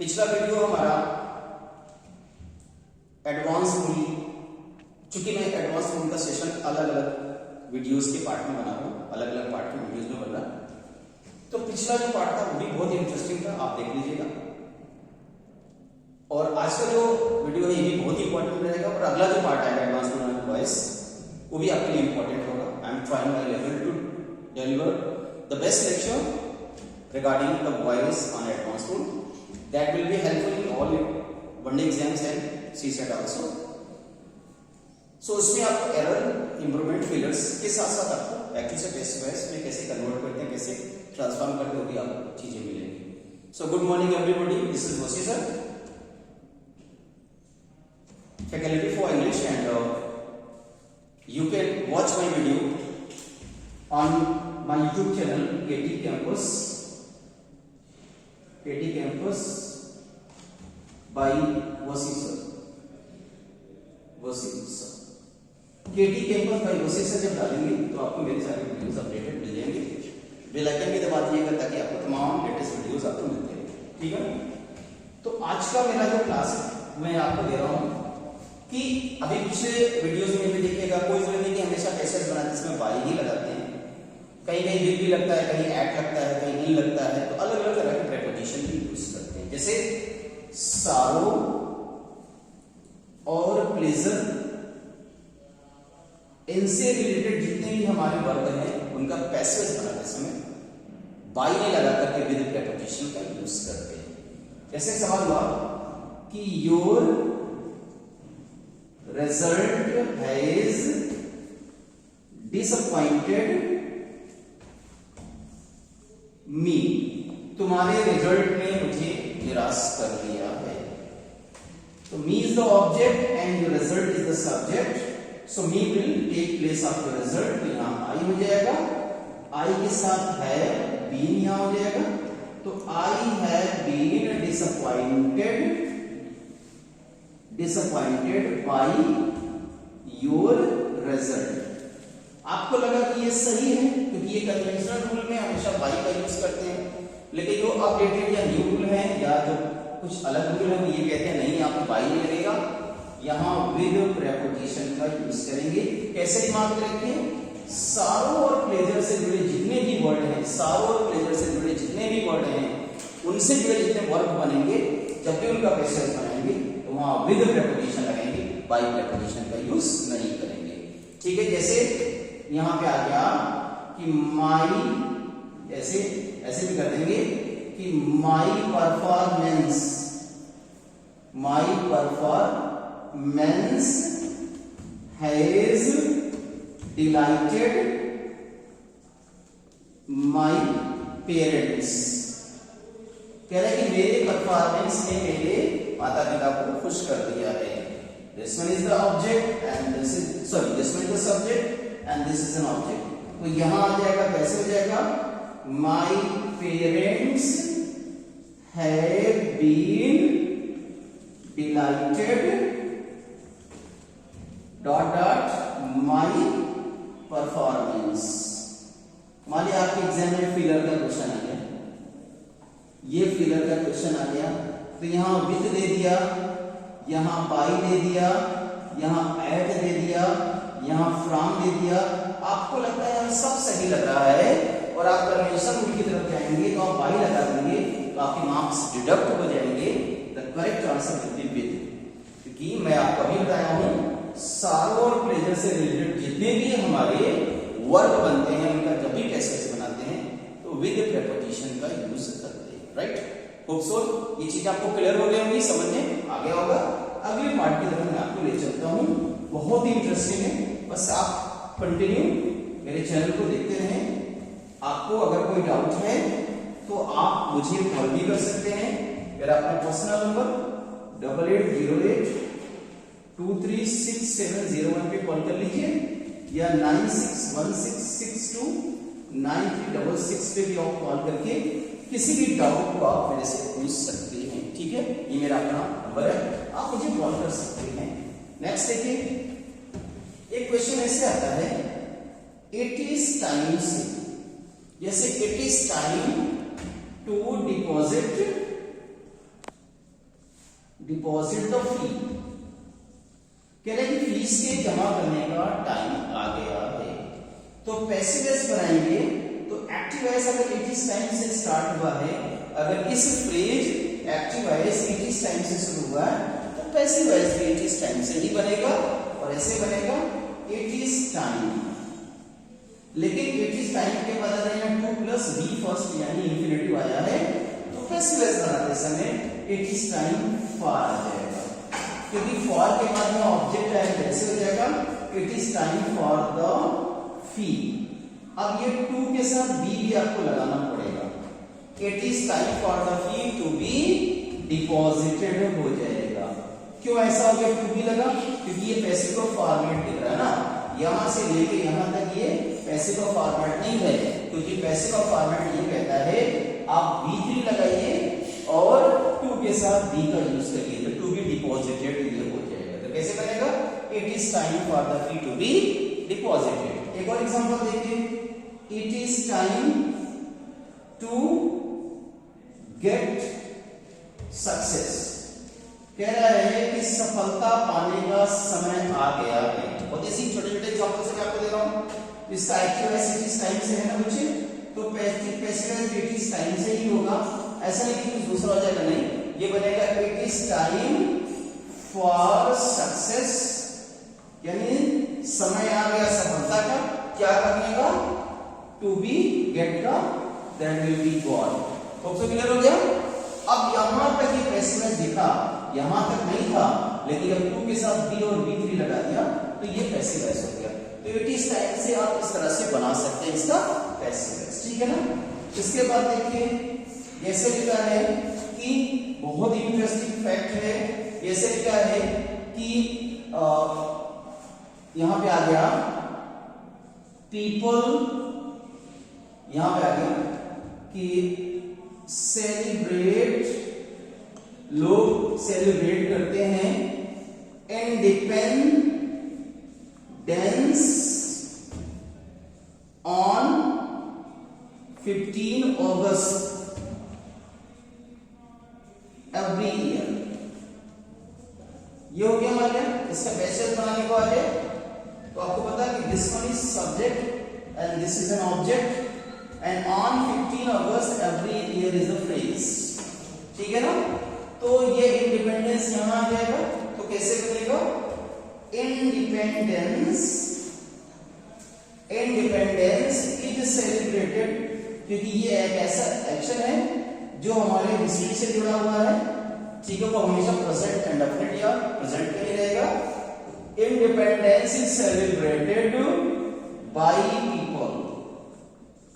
पिछला वीडियो हमारा advance rule, चूंकि मैं एडवांस रूल का सेशन अलग अलग वीडियोस के पार्ट में बना रहा हूँ, अलग अलग पार्ट के वीडियोस में बन रहा, तो पिछला जो पार्ट था वो भी बहुत इंटरेस्टिंग था, आप देख लीजिएगा। और आज का जो वीडियो है ये भी बहुत ही इंपॉर्टेंट रहेगा। और अगला जो पार्ट आएगा एडवांस रूल ऑफ वॉइस, वो भी आपके लिए इंपॉर्टेंट होगा। I am trying my level to deliver the best lecture regarding the voice on advanced rule that will be helpful in all one day exams and CSET also. So उसमें आपको error, improvement, failures के साथ साथ आपको accuracy test voice में कैसे convert करते हैं, कैसे ट्रांसफॉर्म करते हैं, वो भी आपको चीजें मिलेंगी। So good morning everybody, this is वसी sir, faculty for English, and you can watch my video on my YouTube channel KT Campus by Vasi sir। KT Campus by Vasi sir जब डालेंगे तो आपको मेरे सारे वीडियोस अपडेटेड मिल जाएंगे। Bell icon भी दबा दीजिएगा ताकि आपको तमाम लेटेस्ट वीडियोस आपको मिलते रहें, ठीक है। तो आज का मेरा जो क्लास है मैं आपको दे रहा हूँ कि अभी पिछले वीडियोस में भी देखिएगा, कोई जरूरी नहीं कि हमेशा पैसेज बनाते इसमें वाई ही लगाते हैं, कहीं कहीं विल भी लगता है, कहीं एट लगता है, कहीं इन लगता है, तो अलग अलग तरह के प्रेपोजिशन भी यूज करते हैं। जैसे सारो और प्लेजर, इनसे रिलेटेड जितने भी हमारे वर्ड हैं उनका पैसेज बनाते समय बाई नहीं लगा करके विद प्रेपोजिशन का यूज करते हैं। जैसे सवाल हुआ कि your result has disappointed me, तुम्हारे रिजल्ट ने मुझे निराश कर दिया है। तो me is the object and your result is the subject, so me will take place of your result. तो यहां आई हो जाएगा, आई के साथ है बीन यहां हो जाएगा, तो I have been disappointed by your result. आपको लगा कि ये सही है क्योंकि ये कन्वेंशनल रूल में हमेशा बाई का यूज करते हैं, लेकिन जो अपडेटेड या न्यू रूल है या जो कुछ अलग रूल है वो ये कहते हैं नहीं, यहाँ पे बाई नहीं लगेगा, यहाँ विद प्रेपोजिशन का यूज करेंगे। कैसे दिमाग में रखें, सारो और प्लेजर से जुड़े जितने भी वर्ड हैं, सारो और प्लेजर से जुड़े जितने भी वर्ड हैं, उनसे जुड़े जितने वर्ब बनेंगे, जब भी उनका पैसेज बनाएंगे तो वहां विद प्रेपोजिशन लगाएंगे, बाई प्रेपोजिशन का यूज नहीं करेंगे, ठीक है। जैसे यहां पे आ गया कि माई, ऐसे भी कर देंगे कि my performance has dilated my parents. कह रहे हैं कि मेरे परफॉर्मेंस ने मेरे माता पिता को खुश कर दिया है। This one is the object and this one is the subject and this is an object. तो यहां आ जाएगा, कैसे हो जाएगा, my parents have been delighted dot dot my performance. मान लिया आपके एग्जाम में फिलर का क्वेश्चन आ गया, ये फिलर का क्वेश्चन आ गया, तो यहां विद दे दिया, यहां बाई दे दिया, यहां एट दे दिया, यहां फ्रॉम दे दिया। आपको लगता है यहां सब सही लग रहा है और आप कन्वेंशन रूल की तरफ जाएंगे तो आप बाई लगा देंगे तो आपके मार्क्स डिडक्ट हो जाएंगे। The correct answer will be with, क्योंकि मैं आपको अभी बताया हूं सारो और प्लेजर से रिलेटेड जितने भी हमारे वर्ड बनते हैं उनका जब भी पैसेज बनाते हैं तो विद प्रेपोजिशन का यूज करते हैं, राइट। होप सो ये चीज आपको क्लियर हो गई होगी, समझ में आ गया होगा। अगले पार्ट की तरफ मैं आपको ले चलता हूं, बहुत ही इंटरेस्टिंग है, बस आप कंटिन्यू मेरे चैनल को देखते रहें। आपको अगर कोई डाउट है तो आप मुझे कॉल भी कर सकते हैं, मेरा अपना पर्सनल नंबर 8808236701 पे कॉल कर लीजिए, या 9616629366 पे भी आप कॉल करके किसी भी डाउट को आप मेरे से पूछ सकते हैं, ठीक है। ये मेरा अपना नंबर है, आप मुझे कॉल कर सकते हैं। नेक्स्ट देखिए, एक क्वेश्चन ऐसे आता है, इट इज टाइम से, जैसे it is time to deposit deposit the fee, कह रहे कि फीस के जमा करने का टाइम आ गया है। तो पैसिव वॉइस बनाएंगे तो एक्टिव वॉइस अगर इट इज टाइम से स्टार्ट हुआ है, अगर इस phrase active voice it is time से शुरू हुआ है तो पैसिव वॉइस भी इट इज टाइम से ही बनेगा और ऐसे बनेगा इट इज टाइम। लेकिन इट इज टाइम के बाद अगर यहाँ 2 प्लस बी फर्स्ट यानी इंफिनिटिव आया है तो पैसिव वॉइस बनाते समय इट इज टाइम फॉर आ जाएगा, क्योंकि फॉर के बाद में ऑब्जेक्ट है कैसे हो जाएगा it is time for the फी। अब ये 2 के साथ बी भी आपको लगाना पड़ेगा, it is time for the fee to be deposited हो जाएगा। क्यों ऐसा हो गया 2 बी लगा, क्योंकि ये पैसिव का फॉर्मेट दिख रहा है ना, यहां से लेके यहां तक ये पैसिव का फॉर्मेट नहीं है, क्योंकि पैसिव का फॉर्मेट ये कहता है आप B3 लगाइए और 2 के साथ B का यूज करिए तो टू बी डिपॉजिटेड ये हो जाएगा। तो कैसे बनेगा it is time for the fee to be deposited. एक और एग्जांपल देखिए, it is time to get success, कह रहा है कि सफलता पाने का समय आ गया है। और इसी छोटे-छोटे एग्जांपल से मैं आपको दे रहा हूं, इसका active voice it is time से है ना बच्चे, तो passive voice it is time से ही होगा, ऐसा नहीं कि कुछ दूसरा हो जाएगा, नहीं, ये बनेगा it is time for success, यानी समय आ गया सफलता का, क्या करने का टू बी गेट का, दैट विल बी गॉड। तो क्लियर हो गया। अब यहां तक ये पैसिव वॉइस दिखा, यहां तक नहीं था, लेकिन जब 2 के साथ बी और B3 लगा दिया तो ये पैसिव वॉइस हो गया। तो इट इज टाइम से आप इस तरह से बना सकते हैं इसका पैसिव वॉइस, ठीक है ना। इसके बाद देखिए जैसे लिखा है कि बहुत ही इंटरेस्टिंग फैक्ट है, जैसे लिखा है कि यहां पे आ गया पीपल, यहां पे आ गया कि सेलिब्रेट, लोग सेलिब्रेट करते हैं independence on 15 August every year. ये हो गया हमारे इसका पैसेज बनाने को आगे। तो आपको पता है कि this one is subject and this is an object and on 15 August every year is the phrase, ठीक है ना। तो ये इंडिपेंडेंस यहां आ जाएगा, तो कैसे बनेगा इंडिपेंडेंस, इंडिपेंडेंस इज सेलिब्रेटेड, क्योंकि ये एक ऐसा एक्शन है जो हमारे हिस्ट्री से जुड़ा हुआ है, ठीक है, वो हमेशा प्रेजेंट इंडेफिनिट या प्रेजेंट के लिए रहेगा। Independence is celebrated by people,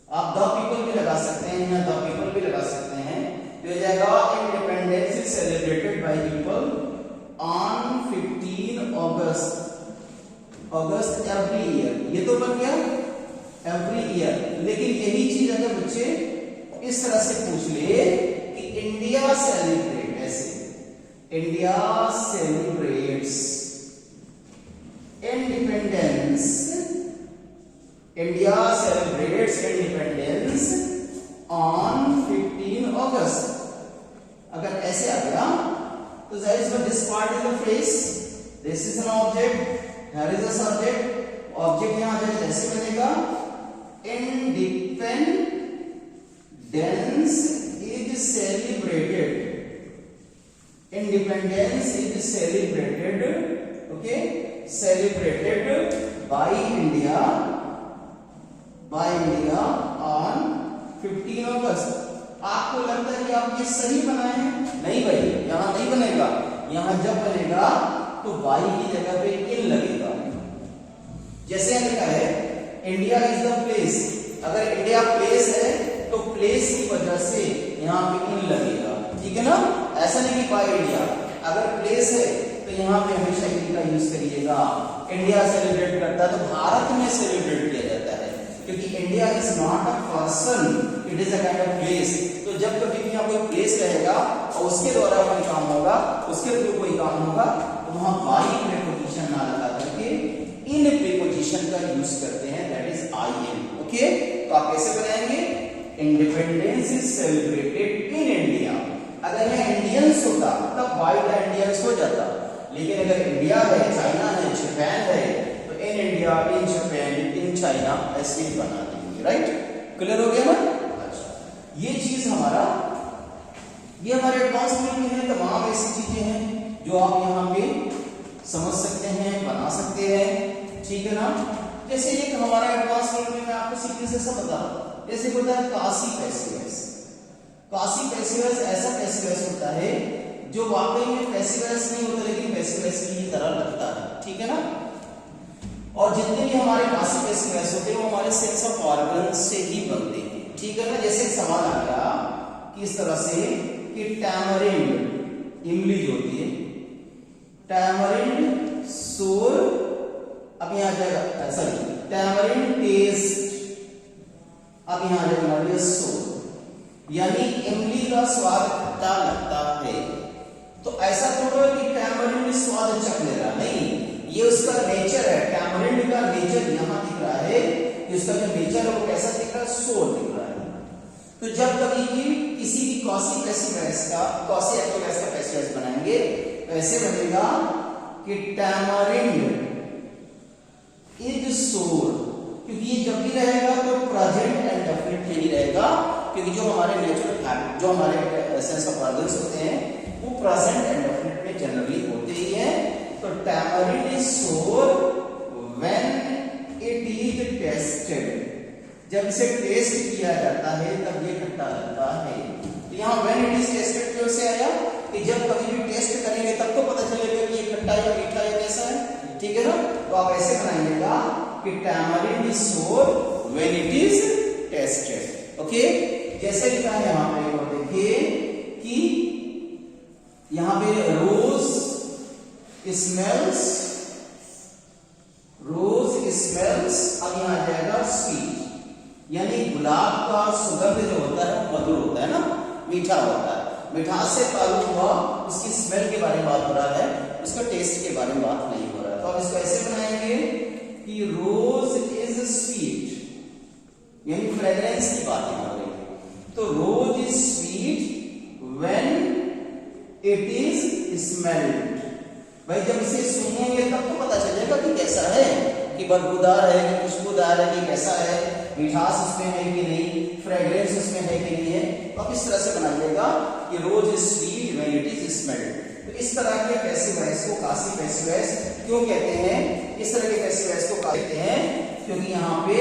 आप द पीपल भी लगा सकते हैं या द पीपल भी लगा सकते हैं, तो हो जाएगा independence is celebrated by people on 15 August every year. ये तो बन गया एवरी ईयर, लेकिन यही चीज अगर बच्चे इस तरह से पूछ ले कि इंडिया सेलिब्रेट, ऐसे India celebrates independence, India celebrates independence on 15 अगस्त, अगर ऐसे आ गया तो जाहिर सी बात this part is the phrase, this is an object, here is a subject, object यहां आ जाए ऐसे बनेगा independence is celebrated, independence is celebrated, okay, celebrated by India on 15 अगस्त। आपको लगता है कि आप ये सही बनाए हैं? नहीं भाई, यहां नहीं बनेगा, यहां जब बनेगा तो बाई की जगह पे इन लगेगा। जैसे लिखा है इंडिया इज द प्लेस, अगर इंडिया प्लेस है तो प्लेस की वजह से यहां पे इन लगेगा, ठीक है ना। ऐसा नहीं कि बाय इंडिया, अगर प्लेस है तो यहां पे हमेशा इन का यूज करिएगा। इंडिया सेलिब्रेट करता है तो भारत में सेलिब्रेट किया जाता है, क्योंकि India is not a person, it is a kind of place. तो जब कभी भी यहाँ कोई प्लेस रहेगा और उसके द्वारा कोई काम होगा, उसके थ्रू कोई काम होगा, तो वहां बाई प्रीपोजिशन ना लगा करके इन प्रीपोजिशन का यूज करते हैं, that is I N, okay. तो आप कैसे बनाएंगे independence is celebrated in India, अगर यह इंडियंस होता तब बाय द इंडियंस लेकिन अगर इंडिया है, चाइना है, जापान है, तो in India, in Japan, in China ऐसे ही बना देंगे। राइट, क्लियर हो गया ना? अच्छा, ये चीज हमारा, ये हमारे एडवांस में है, तमाम ऐसी चीजें हैं जो आप यहाँ पे समझ सकते हैं, बना सकते हैं, ठीक है ना? जैसे एक हमारा एडवांस में मैं आपको सीखने से सब बता, जैसे होता है काशी पैसिवस। काशी पैसिवस ऐसा पैसिवस होता है जो वाकई में पैसिवस नहीं होता, लेकिन पैसिवस की तरह लगता है, ठीक है ना? और जितने भी हमारे काशी पैसिवस होते हैं वो हमारे सेंस ऑफ ऑर्गन से ही बनते हैं, ठीक है ना? जैसे एक सवाल आ गया कि इस तरह से कि टैमरिंड, इमली जो होती है, टैमरिंड सोर, अब यहाँ आ जाएगा सॉरी टैमरिंड टेस्ट, अब यहाँ आ जाएगा हमारे सोर, यानी इमली का स्वाद खट्टा लगता है। तो ऐसा थोड़ा कि टैमरिंड स्वाद चख ले रहा, नहीं, ये उसका नेचर है। टैमरिंड का नेचर यहाँ दिख रहा है कि उसका जो नेचर है वो कैसा दिख रहा है, सोर दिख रहा है। तो जब कभी भी किसी भी कॉसी पैसिवस का, कॉसी एक्टिवस का पैसिवस बनाएंगे तो ऐसे बनेगा कि टैमरिंड इज सोर, क्योंकि ये जब भी रहेगा तो प्रेजेंट एंड डेफिनेट नहीं रहेगा, क्योंकि जो हमारे नेचुरल हैबिट, जो हमारे सेंस ऑफ ऑर्गन्स होते हैं वो प्रेजेंट एंड डेफिनेट में जनरली होते ही हैं। तो टैमरिंड इज सोर व्हेन इट इज टेस्टेड, जब इसे टेस्ट किया जाता है तब ये खट्टा लगता है। तो यहाँ व्हेन इट इज टेस्टेड क्यों से आया कि जब कभी भी टेस्ट करेंगे तब तो पता चलेगा कि ये खट्टा या मीठा या कैसा है, ठीक है ना? तो आप ऐसे बनाइएगा कि टैमरिंड इज सोर when it is tested. Okay, जैसे लिखा है यहाँ पे, और देखिए कि यहाँ पे रोज स्मेल्स, रोज स्मेल्स, अब यहाँ आ जाएगा स्वीट, यानी गुलाब का सुगंध जो होता है वो मधुर होता है ना, मीठा होता है। मिठास से ताल्लुक हुआ, उसकी स्मेल के बारे में बात हो रहा है, उसका टेस्ट के बारे में बात नहीं हो रहा है। तो आप इसको ऐसे बनाएंगे कि रोज इज स्वीट, यानी फ्रेग्रेंस की बात यहाँ हो रही है। तो rose is sweet when it is smelled. भाई जब इसे सुनेंगे तब तो पता चलेगा कि कैसा है, कि बदबूदार है कि खुशबूदार है कि कैसा है, मिठास उसमें है कि नहीं, फ्रेग्रेंस उसमें है कि नहीं है। तो आप इस तरह से बनाइएगा कि rose is sweet when it is smelled. तो इस तरह के पैसिवस को काशी पैसिवस क्यों कहते हैं? इस तरह के पैसिवस को कहते हैं क्योंकि यहाँ पे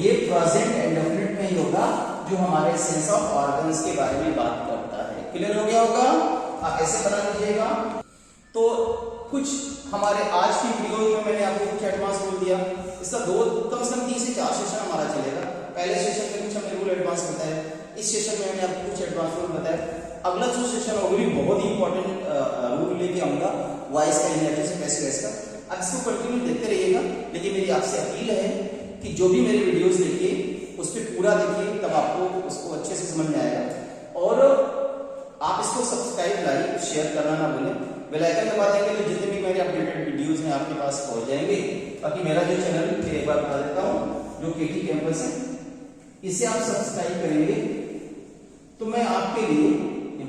ये प्रेजेंट एंड डेफिनेट में ही होगा जो हमारे सेंस ऑफ ऑर्गन्स के बारे में बात करता है। क्लियर हो गया होगा? आप ऐसे बना लीजिएगा। तो कुछ हमारे आज की वीडियो में मैंने आपको कुछ एडवांस बोल दिया, इसका कम से कम 3 से 4 सेशन हमारा चलेगा। पहले सेशन में कुछ हमने रूल एडवांस बताया, इस सेशन में मैंने आपको कुछ एडवांस रूल बताया। अगला जो सेशन होगा भी बहुत ही इंपॉर्टेंट रूल लेके आऊंगा, वॉइस का, इनर्जी से पैसिवस का। अब इसको कंटिन्यू देखते रहिएगा, लेकिन मेरी आपसे अपील है कि जो भी मेरे वीडियोस देखिए उस पर पूरा देखिए, तब आपको उसको अच्छे से समझ में आएगा। और आप इसको सब्सक्राइब, लाइक, शेयर करना ना भूलें। बेल आइकन दबा देंगे तो जितने भी मेरे अपडेटेड वीडियोस हैं आपके पास पहुंच जाएंगे। बाकी मेरा जो चैनल एक बार बता देता हूँ, जो केटी कैंपस है, इसे आप सब्सक्राइब करेंगे तो मैं आपके लिए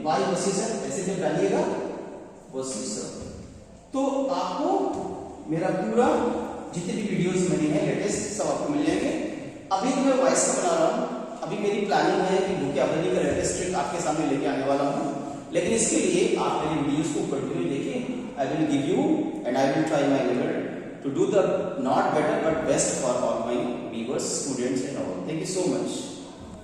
बाई पोजीशन ऐसे जब डालिएगा पोजीशन, तो आपको मेरा पूरा जितने भी वीडियोस मैंने हैं लेटेस्ट सब आपको मिल जाएंगे। अभी तो मैं वॉइस का बना रहा हूँ, अभी मेरी प्लानिंग है कि वोकैबुलरी का लेटेस्ट ट्रिक आपके सामने लेके आने वाला हूँ, लेकिन इसके लिए आप मेरी वीडियोस को कंटिन्यू देखिए। I will give you and I will try my level to do the not better but best for all my viewers, students and all. Thank you so much.